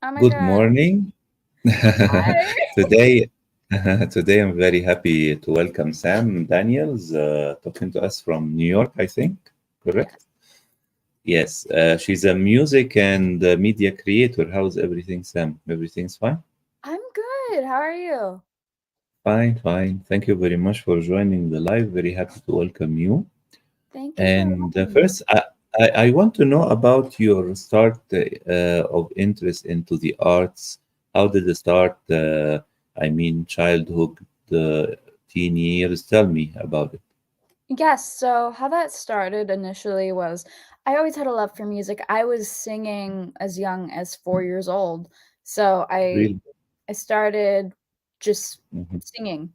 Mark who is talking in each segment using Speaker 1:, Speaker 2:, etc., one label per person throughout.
Speaker 1: Oh my
Speaker 2: Good
Speaker 1: God.
Speaker 2: morning.
Speaker 1: Hi.
Speaker 2: Today, today I'm very happy to welcome Sam Daniels, talking to us from New York, I think. Correct?
Speaker 1: Yes,
Speaker 2: Yes. She's a music and media creator. How's everything, Sam? Everything's fine?
Speaker 1: I'm good. How are you?
Speaker 2: Fine, fine. Thank you very much for joining the live. Very happy to welcome you.
Speaker 1: Thank you for
Speaker 2: And
Speaker 1: having me.
Speaker 2: first, I want to know about your start of interest into the arts. How did it start? Childhood, teen years. Tell me about it.
Speaker 1: Yes, so how that started initially was I always had a love for music. I was singing as young as 4 years old. So I
Speaker 2: Really?
Speaker 1: I started just
Speaker 2: Mhm.
Speaker 1: singing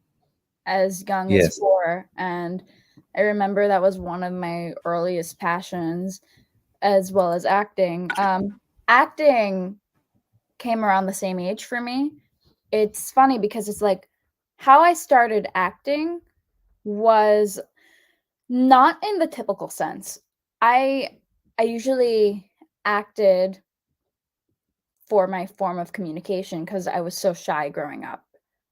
Speaker 1: as young as
Speaker 2: Yes.
Speaker 1: 4, and I remember that was one of my earliest passions as well as acting. Acting came around the same age for me. It's funny because it's like how I started acting was not in the typical sense. I I usually acted for my form of communication because I was so shy growing up.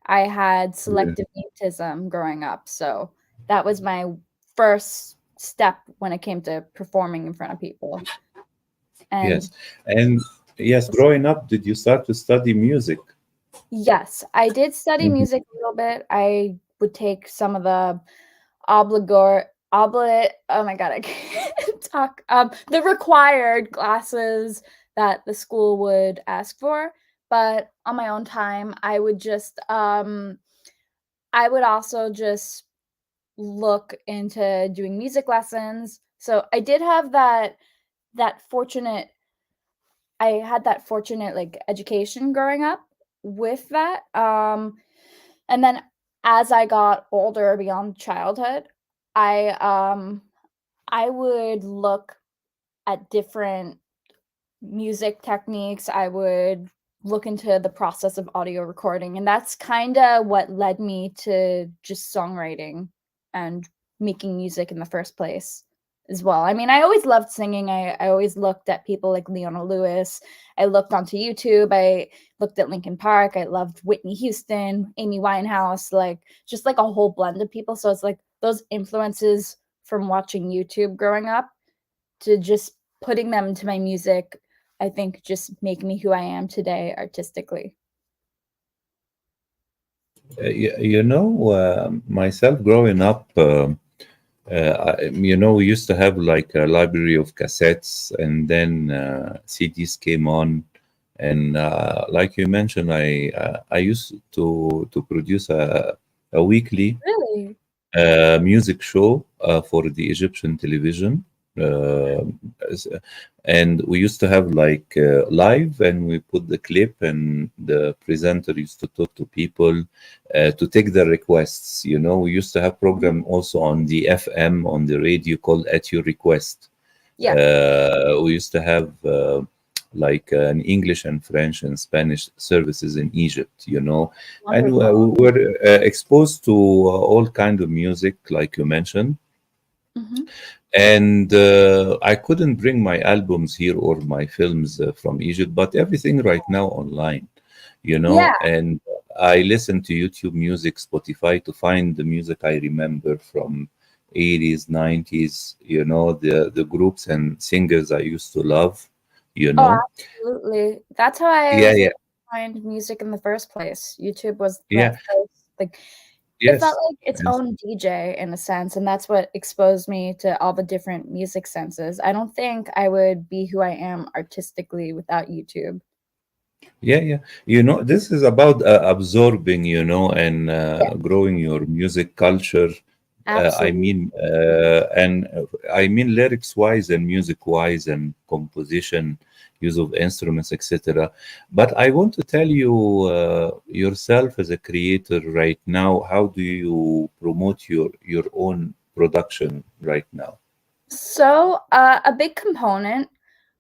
Speaker 1: I had
Speaker 2: Yeah.
Speaker 1: selective mutism growing up, so that was my first step when it came to performing in front of people. And
Speaker 2: Yes. And yes, growing up, did you start to study music?
Speaker 1: yes, I did study
Speaker 2: Mhm.
Speaker 1: music a little bit. I would take some of the obligor obli oh my god, I can't talk, the required classes that the school would ask for, but on my own time, I would also just look into doing music lessons. So I did have that fortunate I had that fortunate, like, education growing up with that, and then as I got older beyond childhood, I, um I would look at different music techniques. I would look into the process of audio recording, and that's kinda what led me to just songwriting and making music in the first place as well. I mean, I always loved singing. I always looked at people like Leona Lewis. I looked onto YouTube. I looked at Linkin Park. I loved Whitney Houston, Amy Winehouse, like, just, like, a whole blend of people. So it's like those influences from watching YouTube growing up to just putting them into my music, I think just make me who I am today artistically.
Speaker 2: Myself growing up, we used to have like a library of cassettes, and then CDs came on. And like you mentioned, I used to produce a weekly
Speaker 1: Really?
Speaker 2: music show for the Egyptian television. Uh, as- and we used to have like live, and we put the clip, and the presenter used to talk to people to take the requests. We used to have
Speaker 1: Mhm.
Speaker 2: program also on the FM on the radio called At Your Request.
Speaker 1: Yeah,
Speaker 2: We used to have like an English and French and Spanish services in Egypt, and
Speaker 1: wonderful.
Speaker 2: we were exposed to all kind of music, like you mentioned.
Speaker 1: Mhm.
Speaker 2: And I couldn't bring my albums here or my films from Egypt, but everything right now online,
Speaker 1: Yeah,
Speaker 2: and I listen to YouTube Music, Spotify to find the music I remember from 80s, 90s, the groups and singers I used to love, you
Speaker 1: oh,
Speaker 2: know.
Speaker 1: absolutely. That's how I
Speaker 2: Yeah,
Speaker 1: was able
Speaker 2: yeah,
Speaker 1: to find music in the first place. YouTube was that
Speaker 2: yeah,
Speaker 1: first, like, it felt
Speaker 2: yes,
Speaker 1: like its
Speaker 2: yes.
Speaker 1: own DJ in a sense, and that's what exposed me to all the different music senses. I don't think I would be who I am artistically without YouTube.
Speaker 2: Yeah, yeah. This is about absorbing, and
Speaker 1: Yeah,
Speaker 2: growing your music culture.
Speaker 1: absolutely.
Speaker 2: Lyrics wise and music wise and composition, use of instruments, etc. But I want to tell you yourself as a creator right now. How do you promote your own production right now?
Speaker 1: So, a big component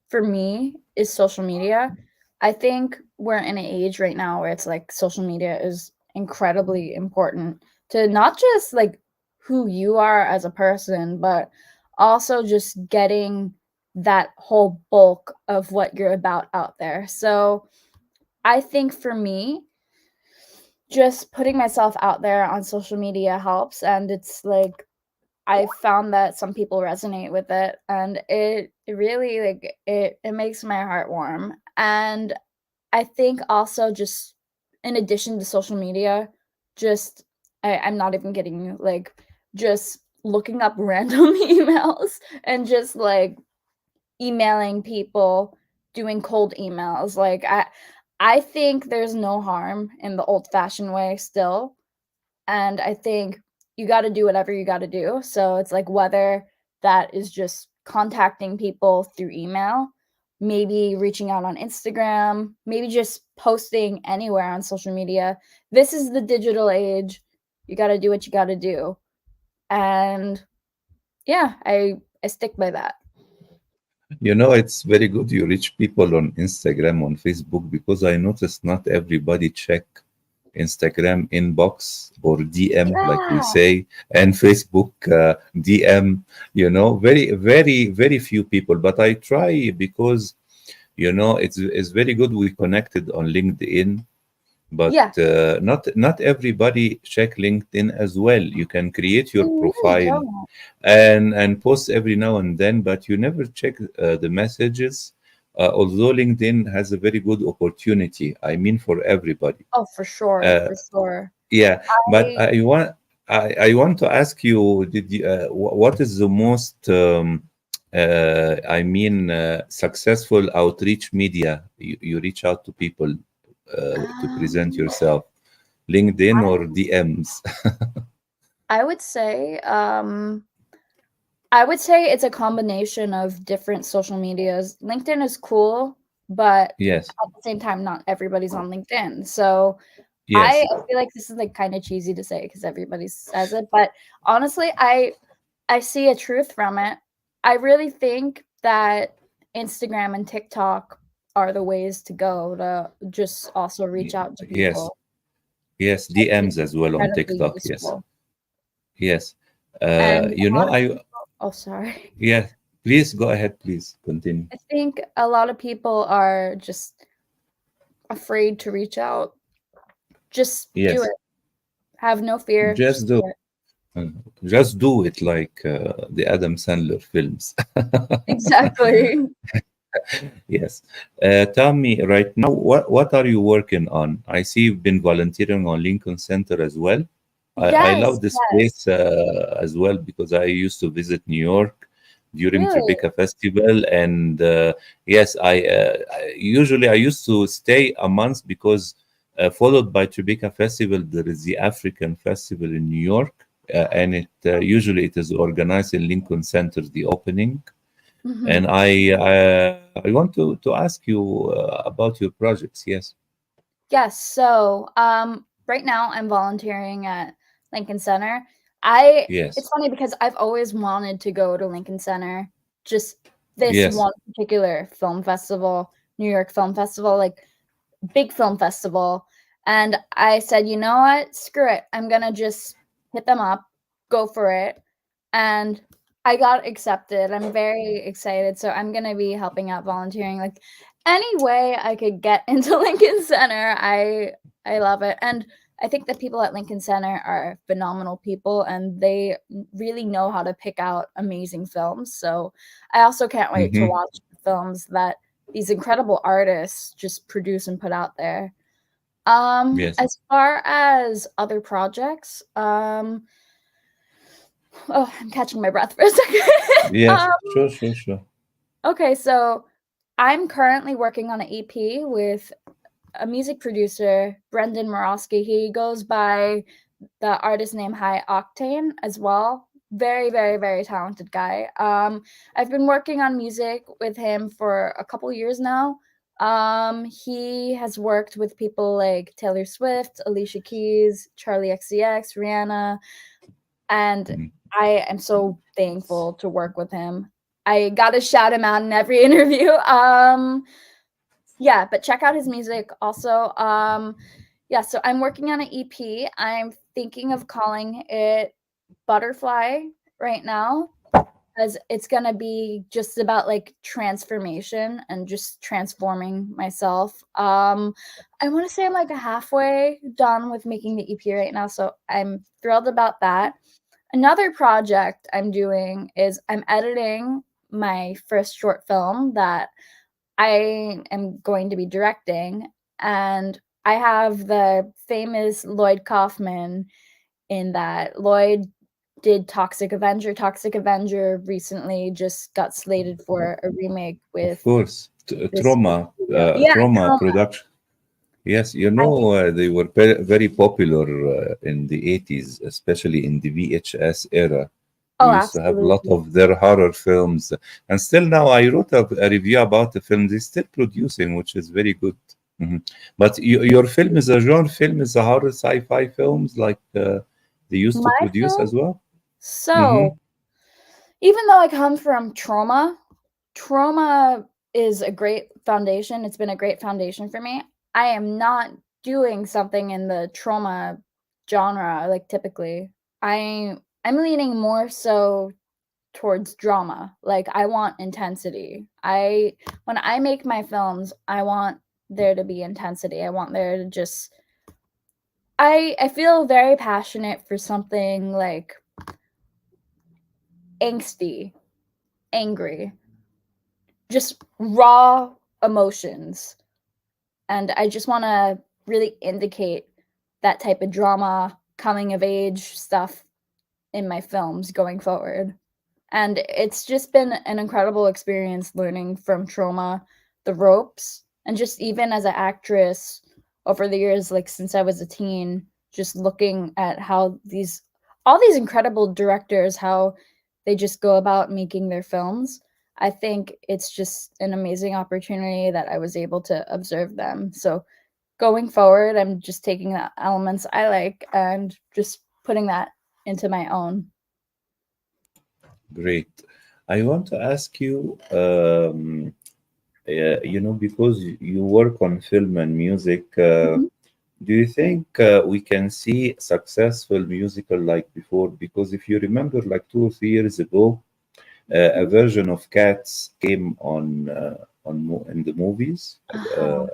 Speaker 1: for me is social media. I think we're in an age right now where it's like social media is incredibly important to not just like who you are as a person, but also just getting that whole bulk of what you're about out there. So, I think for me, just putting myself out there on social media helps, and it's like I found that some people resonate with it, and it really, like, it makes my heart warm, and I think also just in addition to social media, just I'm not even kidding you, like, just looking up random emails and just, like, emailing people, doing cold emails, like, I think there's no harm in the old-fashioned way still, and I think you gotta do whatever you gotta do, so it's like whether that is just contacting people through email, maybe reaching out on Instagram, maybe just posting anywhere on social media. This is the digital age. You gotta do what you gotta do, and yeah, I stick by that.
Speaker 2: You know, it's very good you reach people on Instagram, on Facebook, because I noticed not everybody check Instagram inbox or DM, like we
Speaker 1: Yeah.
Speaker 2: say, and Facebook DM. You know, very few people. But I try because it's very good we connected on LinkedIn, but
Speaker 1: Yeah,
Speaker 2: not everybody check LinkedIn as well. You can create
Speaker 1: they
Speaker 2: your
Speaker 1: really
Speaker 2: profile
Speaker 1: don't.
Speaker 2: and post every now and then, but you never check the messages. Although LinkedIn has a very good opportunity, I mean, for everybody.
Speaker 1: Oh, for sure,
Speaker 2: Uh,
Speaker 1: for sure.
Speaker 2: yeah, but
Speaker 1: I
Speaker 2: I want to ask you, what is the most I mean successful outreach media you reach out to people to present
Speaker 1: um,
Speaker 2: yourself? LinkedIn or DMs?
Speaker 1: I would say, I would say it's a combination of different social medias. LinkedIn is cool, but
Speaker 2: Yes,
Speaker 1: at the same time, not everybody's on LinkedIn. So I
Speaker 2: yes.
Speaker 1: feel like this is like kind of cheesy to say because everybody says it, but honestly, I see a truth from it. I really think that Instagram and TikTok are the ways to go to just also reach out to
Speaker 2: Yes,
Speaker 1: people.
Speaker 2: yes,
Speaker 1: I think it's
Speaker 2: DMs as well on
Speaker 1: incredibly
Speaker 2: TikTok. Yes,
Speaker 1: useful.
Speaker 2: yes.
Speaker 1: And
Speaker 2: You
Speaker 1: a
Speaker 2: know,
Speaker 1: lot of people, oh, sorry.
Speaker 2: yeah. Please go ahead. Please continue.
Speaker 1: I think a lot of people are just afraid to reach out. Just do
Speaker 2: Yes,
Speaker 1: it. Have no fear.
Speaker 2: just
Speaker 1: Just
Speaker 2: do,
Speaker 1: do it.
Speaker 2: just do it like the Adam Sandler films.
Speaker 1: Exactly.
Speaker 2: Yes. Tell me right now, what are you working on? I see you've been volunteering on Lincoln Center as well. I
Speaker 1: Yes,
Speaker 2: love this
Speaker 1: yes.
Speaker 2: place as well because I used to visit New York during
Speaker 1: Really?
Speaker 2: Tribeca Festival, and yes, usually I used to stay a month because followed by Tribeca Festival, there is the African Festival in New York, and it usually it is organized in Lincoln Center, the opening. And
Speaker 1: Mhm.
Speaker 2: I want to ask you about your projects. Yes,
Speaker 1: Yes, so, right now I'm volunteering at Lincoln Center. I
Speaker 2: yes,
Speaker 1: It's funny because I've always wanted to go to Lincoln Center, just this
Speaker 2: yes.
Speaker 1: one particular film festival, New York Film Festival, like, big film festival, and I said, "You know what? Screw it. I'm gonna just hit them up, go for it," and I got accepted. I'm very excited, so I'm gonna be helping out volunteering, like, any way I could get into Lincoln Center, I love it, and I think the people at Lincoln Center are phenomenal people, and they really know how to pick out amazing films, so I also can't wait to
Speaker 2: Mm-hmm.
Speaker 1: watch the films that these incredible artists just produce and put out there.
Speaker 2: Yes,
Speaker 1: As far as other projects, oh, I'm catching my breath for a second.
Speaker 2: yes.
Speaker 1: Um,
Speaker 2: Sure, sure, sure.
Speaker 1: okay, so I'm currently working on an EP with a music producer, Brendan Morosky. He goes by the artist name High Octane as well. Very, very, very talented guy. I've been working on music with him for a couple years now. He has worked with people like Taylor Swift, Alicia Keys, Charlie XCX, Rihanna, and
Speaker 2: Mhm.
Speaker 1: I am so thankful to work with him. I gotta shout him out in every interview. Yeah, but check out his music also. Yeah, so I'm working on an EP. I'm thinking of calling it Butterfly right now. because it's gonna be just about, like, transformation and just transforming myself. I wanna say I'm, like, halfway done with making the EP right now, so I'm thrilled about that. Another project I'm doing is I'm editing my first short film that I am going to be directing, and I have the famous Lloyd Kaufman in that. Lloyd did Toxic Avenger. Toxic Avenger recently just got slated for a remake
Speaker 2: Of
Speaker 1: with
Speaker 2: course,
Speaker 1: this studio. Yeah,
Speaker 2: trauma
Speaker 1: Trauma.
Speaker 2: production. Yes, you
Speaker 1: I
Speaker 2: know, they were very popular in the 80s, especially in the VHS era.
Speaker 1: oh,
Speaker 2: We used to have a lot
Speaker 1: absolutely.
Speaker 2: of their horror films. And still now, I wrote a review about the film they're still producing, which is very good. Mhm. But your film is a genre film, is a horror sci-fi films like they used to
Speaker 1: My
Speaker 2: produce
Speaker 1: film?
Speaker 2: as well? Hmm.
Speaker 1: So, even though I come from Trauma, Trauma is a great foundation. It's been a great foundation for me. I am not doing something in the trauma genre like typically. I'm leaning more so towards drama. Like I want intensity. I when I make my films, I want there to be intensity. I want there to just I feel very passionate for something like angsty, angry, just raw emotions. And I just want to really indicate that type of drama, coming of age stuff in my films going forward. And it's just been an incredible experience learning from Trauma the ropes, and just even as an actress over the years, like since I was a teen, just looking at how these all these incredible directors, how they just go about making their films. I think it's just an amazing opportunity that I was able to observe them. So going forward, I'm just taking the elements I like and just putting that into my own.
Speaker 2: Great. I want to ask you, because you work on film and music,
Speaker 1: Mhm.
Speaker 2: do you think we can see successful musical like before? Because if you remember, like 2 or 3 years ago, a
Speaker 1: Mhm.
Speaker 2: version of Cats came in the movies,
Speaker 1: Uh-huh.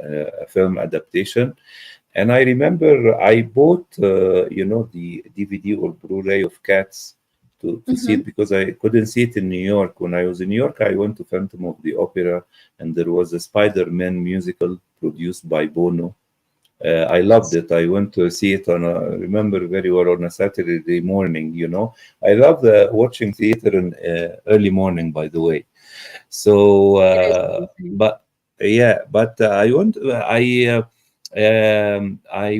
Speaker 2: a film adaptation, and I remember I bought the DVD or Blu-ray of Cats to see it
Speaker 1: Mhm.
Speaker 2: because I couldn't see it in New York. When I was in New York, I went to Phantom of the Opera, and there was a Spider-Man musical produced by Bono. I loved
Speaker 1: Yes.
Speaker 2: it. I went to see it remember very well, on a Saturday morning. I love watching theater in early morning, by the way. So,
Speaker 1: It is amazing.
Speaker 2: but yeah, but I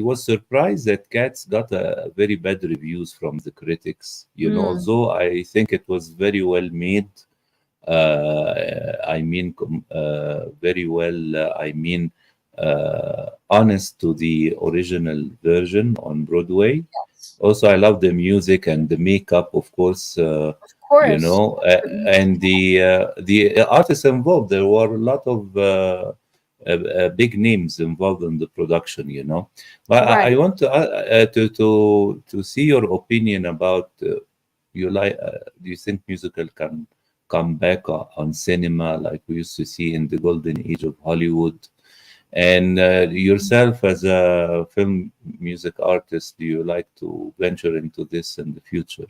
Speaker 2: was surprised that Cats got very bad reviews from the critics.
Speaker 1: Mm.
Speaker 2: Although I think it was very well made. Very well. Honest to the original version on Broadway.
Speaker 1: Yes.
Speaker 2: Also, I love the music and the makeup, of course.
Speaker 1: Of course. The music.
Speaker 2: And the artists involved. There were a lot of big names involved in the production. But I
Speaker 1: Right.
Speaker 2: want to see your opinion about do you think musical can come back on cinema like we used to see in the golden age of Hollywood? And yourself as a film music artist, do you like to venture into this in the future?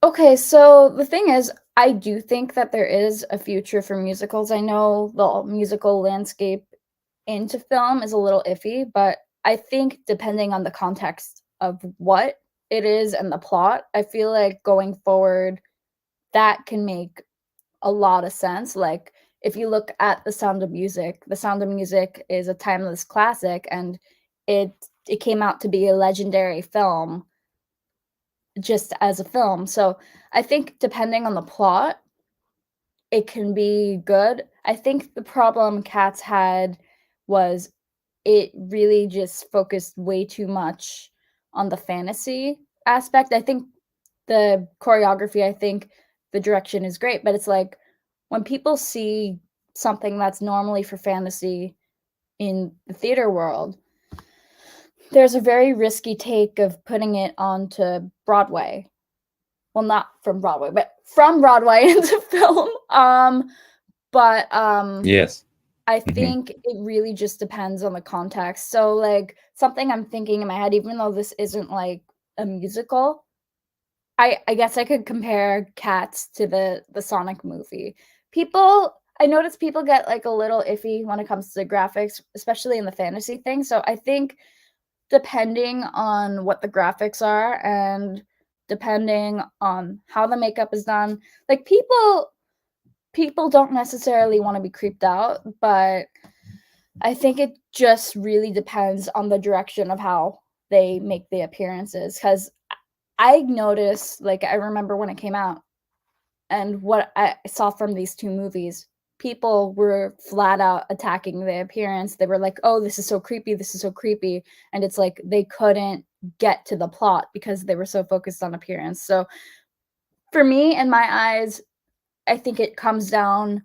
Speaker 1: Okay, so the thing is, I do think that there is a future for musicals. I know the musical landscape into film is a little iffy, but I think depending on the context of what it is and the plot, I feel like going forward, that can make a lot of sense. Like, if you look at The Sound of Music, The Sound of Music is a timeless classic, and it it came out to be a legendary film just as a film. So, I think depending on the plot, it can be good. I think the problem Cats had was it really just focused way too much on the fantasy aspect. I think the choreography, I think the direction is great, but it's like when people see something that's normally for fantasy in the theater world, there's a very risky take of putting it onto Broadway. well, not from Broadway, but from Broadway into film. But
Speaker 2: Yes.
Speaker 1: I
Speaker 2: Hmm.
Speaker 1: think it really just depends on the context. So like something I'm thinking in my head, even though this isn't like a musical, I guess I could compare Cats to the Sonic movie. People I notice people get like a little iffy when it comes to the graphics, especially in the fantasy thing. So I think depending on what the graphics are and depending on how the makeup is done, like people don't necessarily want to be creeped out, but I think it just really depends on the direction of how they make the appearances. Because I noticed, like, I remember when it came out and what I saw from these two movies, people were flat out attacking the appearance. They were like, "Oh, this is so creepy. This is so creepy." And it's like they couldn't get to the plot because they were so focused on appearance. So for me, in my eyes, I think it comes down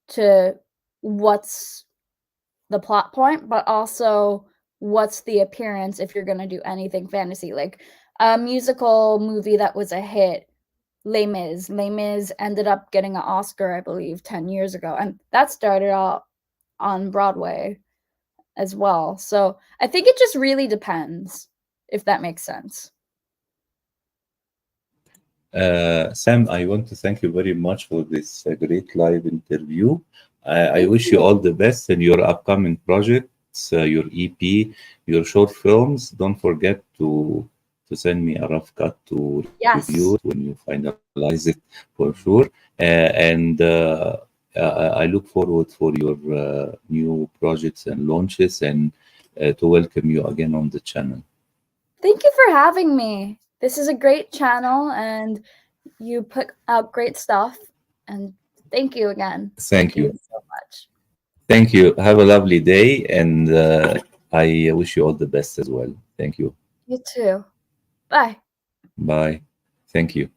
Speaker 1: to what's the plot point, but also what's the appearance if you're gonna do anything fantasy. Like a musical movie that was a hit, Les Mis. Les Mis ended up getting an Oscar, I believe, 10 years ago, and that started out on Broadway as well. So I think it just really depends, if that makes sense.
Speaker 2: Sam, I want to thank you very much for this great live interview. I
Speaker 1: Thank
Speaker 2: wish you
Speaker 1: you.
Speaker 2: all the best in your upcoming projects, your EP, your short films. Don't forget to send me a rough cut to review it
Speaker 1: Yes.
Speaker 2: when you finalize it for sure. And I look forward for your new projects and launches and to welcome you again on the channel.
Speaker 1: Thank you for having me. This is a great channel and you put out great stuff. And thank you again. Thank
Speaker 2: Thank
Speaker 1: you
Speaker 2: you.
Speaker 1: so much.
Speaker 2: Thank you. Have a lovely day, and I wish you all the best as well. Thank you.
Speaker 1: You too. Bye.
Speaker 2: Bye. Thank you.